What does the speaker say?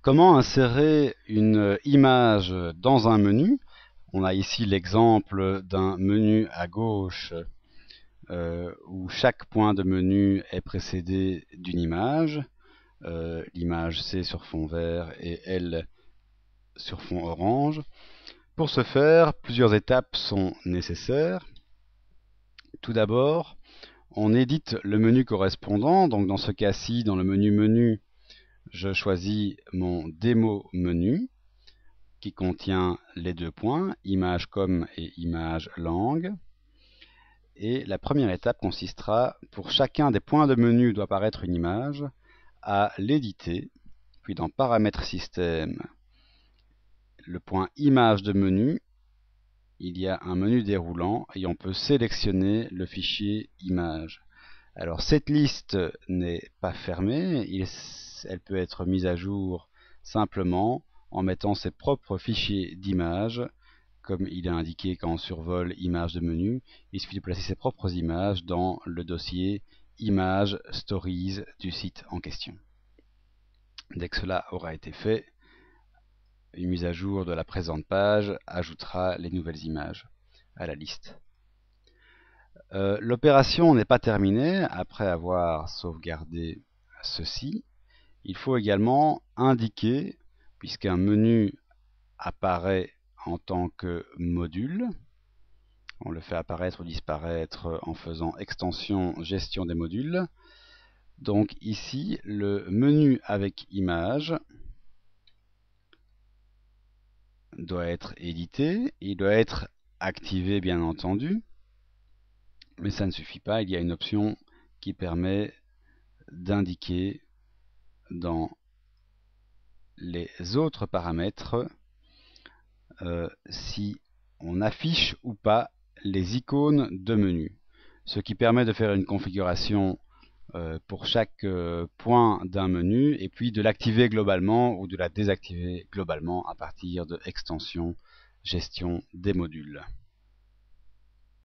Comment insérer une image dans un menu? On a ici l'exemple d'un menu à gauche où chaque point de menu est précédé d'une image. L'image C sur fond vert et L sur fond orange. Pour ce faire, plusieurs étapes sont nécessaires. Tout d'abord, on édite le menu correspondant. Donc dans ce cas-ci, dans le menu, je choisis mon démo menu qui contient les deux points, image com et image langue. Et la première étape consistera, pour chacun des points de menu doit apparaître une image, à l'éditer, puis dans paramètres système, le point image de menu, il y a un menu déroulant et on peut sélectionner le fichier image. Alors cette liste n'est pas fermée, elle peut être mise à jour simplement en mettant ses propres fichiers d'image, comme il est indiqué quand on survole image de menu. Il suffit de placer ses propres images dans le dossier Images Stories du site en question. Dès que cela aura été fait, une mise à jour de la présente page ajoutera les nouvelles images à la liste. L'opération n'est pas terminée. Après avoir sauvegardé ceci, il faut également indiquer, puisqu'un menu apparaît en tant que module, on le fait apparaître ou disparaître en faisant extension gestion des modules. Donc ici, le menu avec image doit être édité, il doit être activé bien entendu, mais ça ne suffit pas, il y a une option qui permet d'indiquer dans les autres paramètres si on affiche ou pas les icônes de menu, ce qui permet de faire une configuration pour chaque point d'un menu et puis de l'activer globalement ou de la désactiver globalement à partir de extension gestion des modules.